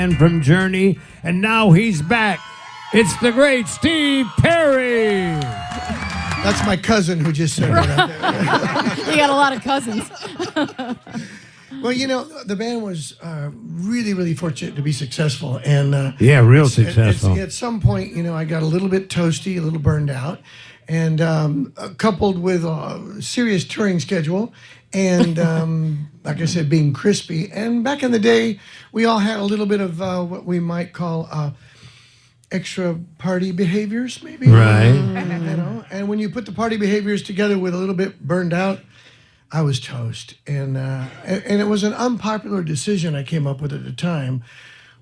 band from Journey, and now he's back. It's the great Steve Perry. That's my cousin who just said that. You got a lot of cousins. Well, you know, the band was really, really fortunate to be successful. And real successful. At some point, you know, I got a little bit toasty, a little burned out, and coupled with a serious touring schedule and, like I said, being crispy. And back in the day, we all had a little bit of what we might call extra party behaviors, maybe. Right. You know, and when you put the party behaviors together with a little bit burned out, I was toast. And it was an unpopular decision I came up with at the time,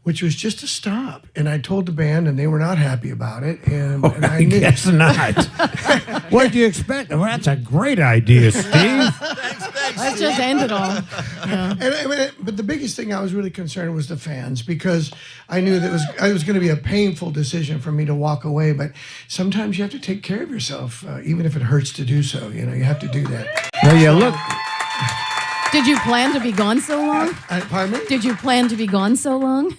which was just to stop. And I told the band, and they were not happy about it. And I knew. Guess not. What did you expect? Well, that's a great idea, Steve. Let's just end it all. Yeah. But the biggest thing I was really concerned was the fans, because I knew that it was going to be a painful decision for me to walk away. But sometimes you have to take care of yourself, even if it hurts to do so. You know, you have to do that. Well, you look. Did you plan to be gone so long? Pardon me? Did you plan to be gone so long?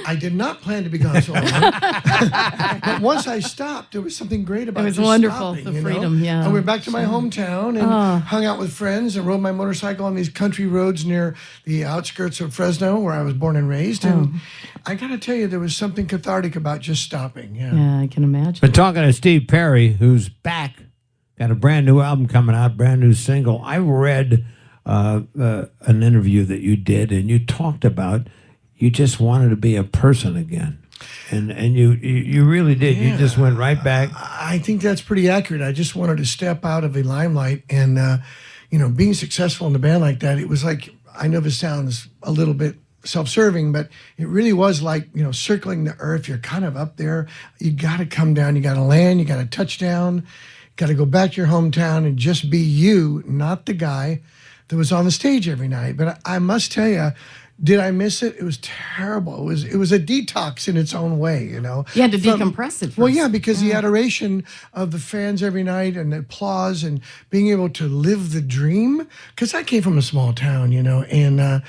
I did not plan to be gone so long. But once I stopped, there was something great about it. It was just wonderful, stopping, the freedom, yeah. I went back to my hometown and hung out with friends and rode my motorcycle on these country roads near the outskirts of Fresno, where I was born and raised. And I got to tell you, there was something cathartic about just stopping. Yeah, I can imagine. But talking to Steve Perry, who's back, got a brand new album coming out, brand new single. I read an interview that you did, and you talked about you just wanted to be a person again. And you really did. Yeah. You just went right back. I think that's pretty accurate. I just wanted to step out of the limelight. And, you know, being successful in a band like that, it was like, I know this sounds a little bit self-serving, but it really was like, you know, circling the earth. You're kind of up there. You got to come down. You got to land. You got to touch down. Got to go back to your hometown and just be you, not the guy that was on the stage every night. But I must tell you, did I miss it? It was terrible. It was a detox in its own way, you know. You had to decompress it first. Well, yeah, because the adoration of the fans every night and the applause and being able to live the dream. Because I came from a small town, you know, and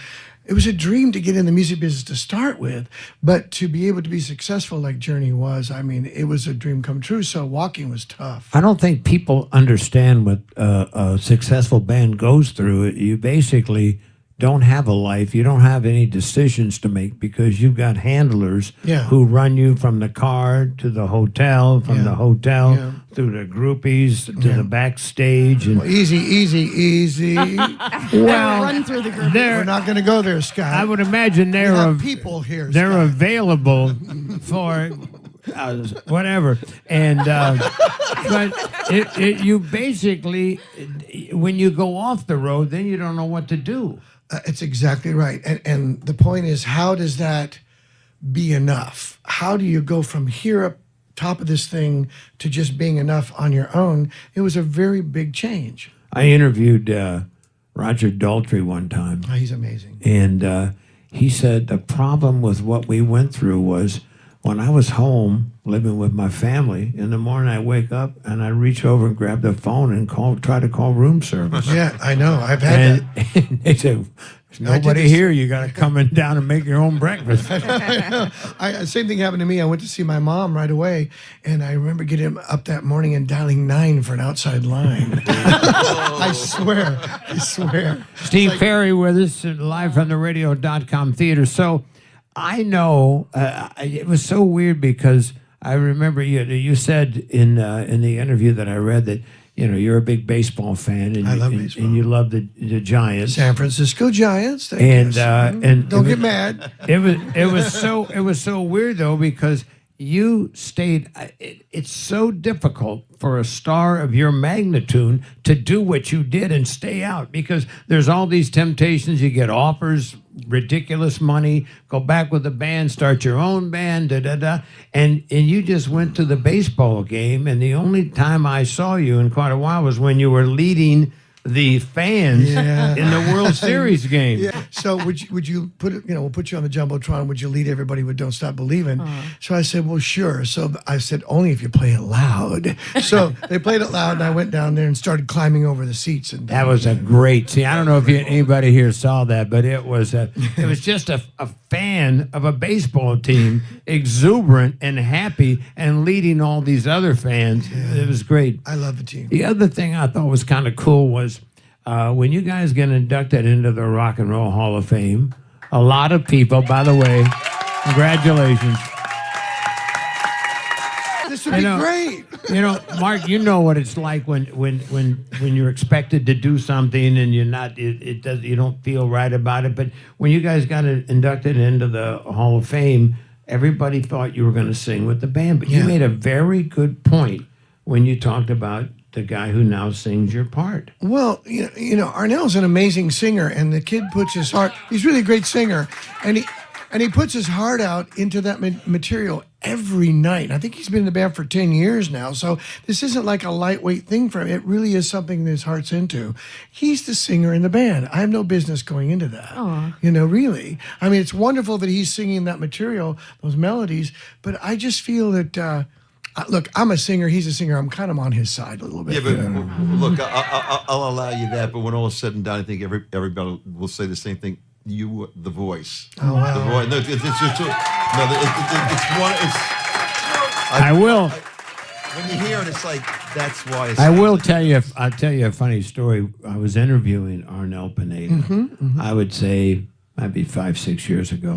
it was a dream to get in the music business to start with. But to be able to be successful like Journey was, I mean, it was a dream come true. So walking was tough. I don't think people understand what a successful band goes through. You basically don't have a life. You don't have any decisions to make because you've got handlers who run you from the car to the hotel, from the hotel through the groupies to the backstage. And well, easy. Well, run through the groupies. We're not going to go there, Scott. I would imagine people here. They're Scott. available for whatever. And but you basically, when you go off the road, then you don't know what to do. It's exactly right. And the point is, how does that be enough? How do you go from here up top of this thing to just being enough on your own? It was a very big change. I interviewed Roger Daltrey one time. Oh, he's amazing. And he said the problem with what we went through was when I was home living with my family, in the morning I wake up and I reach over and grab the phone and try to call room service. Yeah, I know. I've had that. And they said, there's nobody here. You got to come in down and make your own breakfast. Same thing happened to me. I went to see my mom right away, and I remember getting up that morning and dialing 9 for an outside line. I swear. Steve Perry with us live from the radio.com theater. So I know it was so weird because I remember you said in the interview that I read that, you know, you're a big baseball fan, and I love baseball, and you love the Giants, San Francisco Giants. And don't get mad. It was so weird though because you stayed. It's so difficult for a star of your magnitude to do what you did and stay out because there's all these temptations. You get offers, ridiculous money, go back with the band, start your own band, and you just went to the baseball game. And the only time I saw you in quite a while was when you were leading the fans in the World Series game. Yeah. So would you put it, we'll put you on the Jumbotron, would you lead everybody with Don't Stop Believing? So I said, well, sure. So I said, only if you play it loud. So they played it loud, and I went down there and started climbing over the seats. And that was a great scene. I don't know if anybody here saw that, but it was just a fan of a baseball team, exuberant and happy, and leading all these other fans. It was great. I love the team. The other thing I thought was kind of cool was when you guys get inducted into the Rock and Roll Hall of Fame, a lot of people, by the way, congratulations. This would be great. You know, Mark, you know what it's like when you're expected to do something and you're not. It does. You don't feel right about it. But when you guys got inducted into the Hall of Fame, everybody thought you were going to sing with the band. But you made a very good point when you talked about the guy who now sings your part. Well, you know, Arnell's an amazing singer, and the kid puts his heart. He's really a great singer, and he puts his heart out into that material every night. I think he's been in the band for 10 years now, so this isn't like a lightweight thing for him. It really is something that his heart's into. He's the singer in the band. I have no business going into that. Aww. You know, really. I mean, it's wonderful that he's singing that material, those melodies, but I just feel that, look, I'm a singer, he's a singer, I'm kind of on his side a little bit. Yeah, but look, I'll allow you that, but when all is said and done, I think everybody will say the same thing. You, the voice. Oh, wow. The voice. No, it's one. I will. When you hear it, it's like that's why. It's I will tell you. I'll tell you a funny story. I was interviewing Arnel Pineda. I would say maybe 5-6 years ago,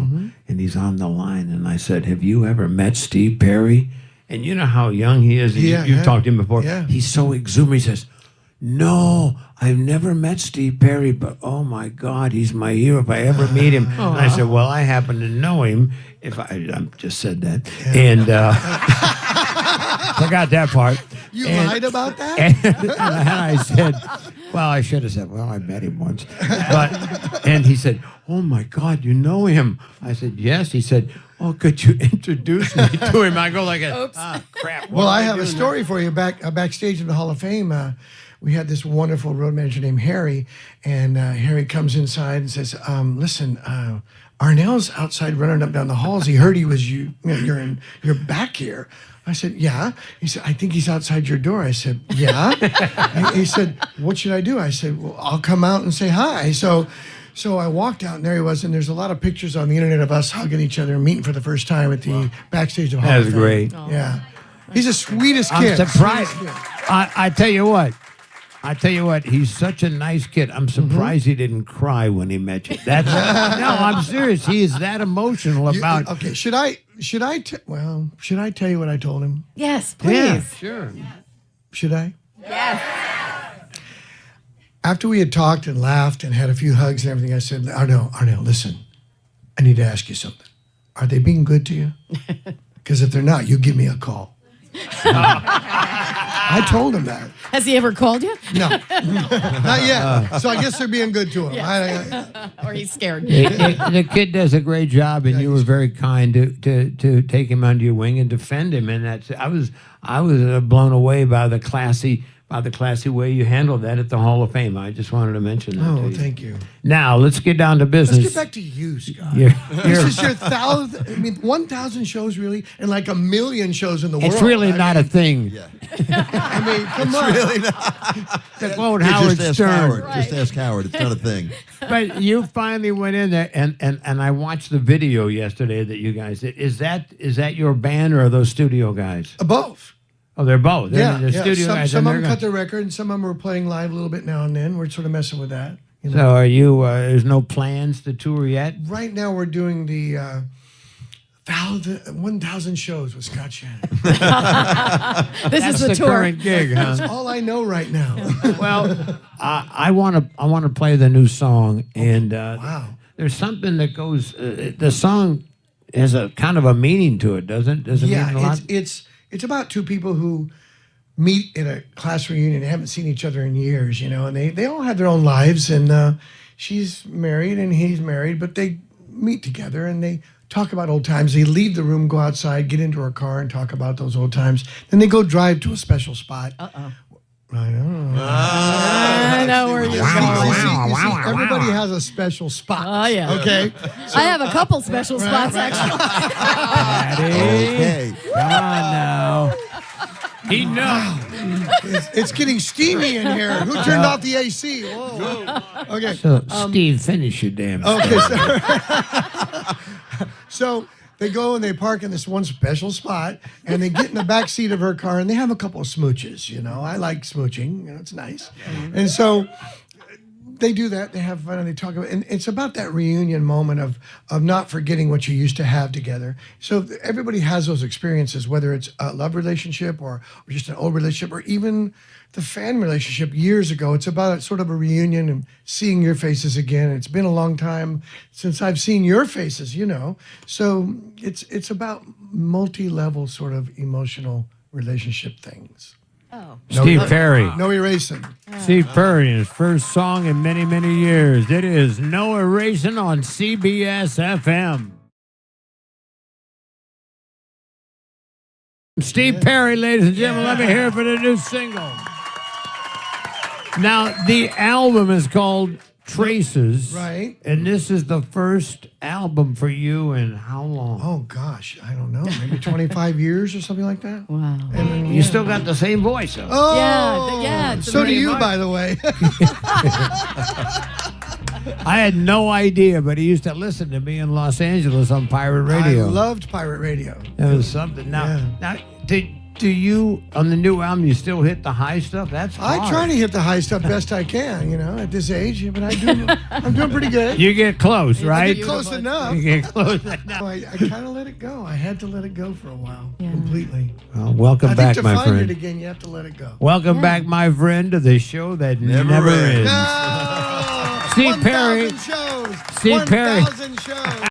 and he's on the line, and I said, "Have you ever met Steve Perry?" And you know how young he is. You've talked to him before. Yeah. He's so exuberant. He says, "No, I've never met Steve Perry, but oh my God, he's my hero if I ever meet him." And I said, "Well, I happen to know him." I just said that, and forgot that part. You And- lied about that? and I said, well, I should have said, well, I met him once. And he said, oh my God, you know him? I said, yes. He said, oh, could you introduce me to him? I go like, crap. Well, I have a story for you. Backstage in the Hall of Fame, we had this wonderful road manager named Harry, and Harry comes inside and says, listen, Arnell's outside running up down the halls. He heard you're back here. I said, yeah. He said, I think he's outside your door. I said, yeah. He said, what should I do? I said, well, I'll come out and say hi. So I walked out, and there he was, and there's a lot of pictures on the internet of us hugging each other and meeting for the first time at the backstage of Hall That of was Fame. great. Yeah. He's the sweetest I'm kid. surprised. Sweetest kid. I tell you what, he's such a nice kid. I'm surprised he didn't cry when he met you. That's no, I'm serious. He is that emotional about. Okay, should I tell you what I told him? Yes, please. Yeah, sure. Should I? Yes. After we had talked and laughed and had a few hugs and everything, I said, Arnell, listen, I need to ask you something. Are they being good to you? Because if they're not, you give me a call. I told him that. Has he ever called you? No, not yet. So I guess they're being good to him. Or he's scared? The kid does a great job, and you were very kind to take him under your wing and defend him. And that's I was blown away by the classy way you handled that at the Hall of Fame. I just wanted to mention that. to Oh, you. thank you. Now let's get down to business. Let's get back to you, Scott. You're- This is your 1,000 shows, really, and like 1 million shows in the world. It's really not a thing. Yeah. I mean, come on. Really not. To quote Howard Just ask Stern. Howard. Right. Just ask Howard. It's not a thing. But you finally went in there, and I watched the video yesterday that you guys did. Is that your band or are those studio guys? Both. Oh, they're both. They're the studio guys. Some and of them they're cut their record, and some of them are playing live a little bit now and then. We're sort of messing with that. You know? So are you? There's no plans to tour yet. Right now, we're doing the 1,000 shows with Scott Shannon. This That's is the the tour. current gig, huh? That's all I know right now. Well, I want to play the new song, and Wow. there's something that goes. The song has a kind of a meaning to it, doesn't? Does it mean a Yeah, lot? it's about two people who meet in a class reunion and haven't seen each other in years, you know, and they all have their own lives, and she's married and he's married, but they meet together and they talk about old times. They leave the room, go outside, get into her car, and talk about those old times. Then they go drive to a special spot. I know. I know where you're You going. see, everybody has a special spot. Oh, yeah. Okay. I have a couple special spots, actually. Patty, Okay. come on now. He knows. It's getting steamy in here. Who turned off the AC? Whoa. Okay. So, Steve, finish your damn. Okay. So, So they go and they park in this one special spot, and they get in the back seat of her car, and they have a couple of smooches. I like smooching. It's nice. And so they do that. They have fun and they talk about, and it's about that reunion moment of not forgetting what you used to have together. So everybody has those experiences, whether it's a love relationship or just an old relationship, or even the fan relationship years ago. It's about sort of a reunion and seeing your faces again. It's been a long time since I've seen your faces, So it's about multi-level sort of emotional relationship things. Oh. Steve Perry. No erasing. Steve Perry, his first song in many, many years. It is No Erasing on CBS FM. Steve Perry, ladies and gentlemen, let me hear it for the new single. Now, the album is called Traces. Right. And this is the first album for you in how long? Oh, gosh. I don't know. Maybe 25 years or something like that. Wow. You still got the same voice, though. Oh, Yeah. So do pretty you, much. by the way. I had no idea, but he used to listen to me in Los Angeles on pirate radio. I loved pirate radio. It was something. Now, do you, on the new album, you still hit the high stuff? That's hard. I try to hit the high stuff best I can, at this age, but I'm doing pretty good. You get close, You right? Get close enough. You get close So enough. I kind of let it go. I had to let it go for a while, Yeah. completely. Well, welcome I back, think to my find friend. it again, you have to let it go. Welcome back, my friend, to the show that never ends. No! Steve Perry. 1,000 shows. Steve Perry. 1,000 shows.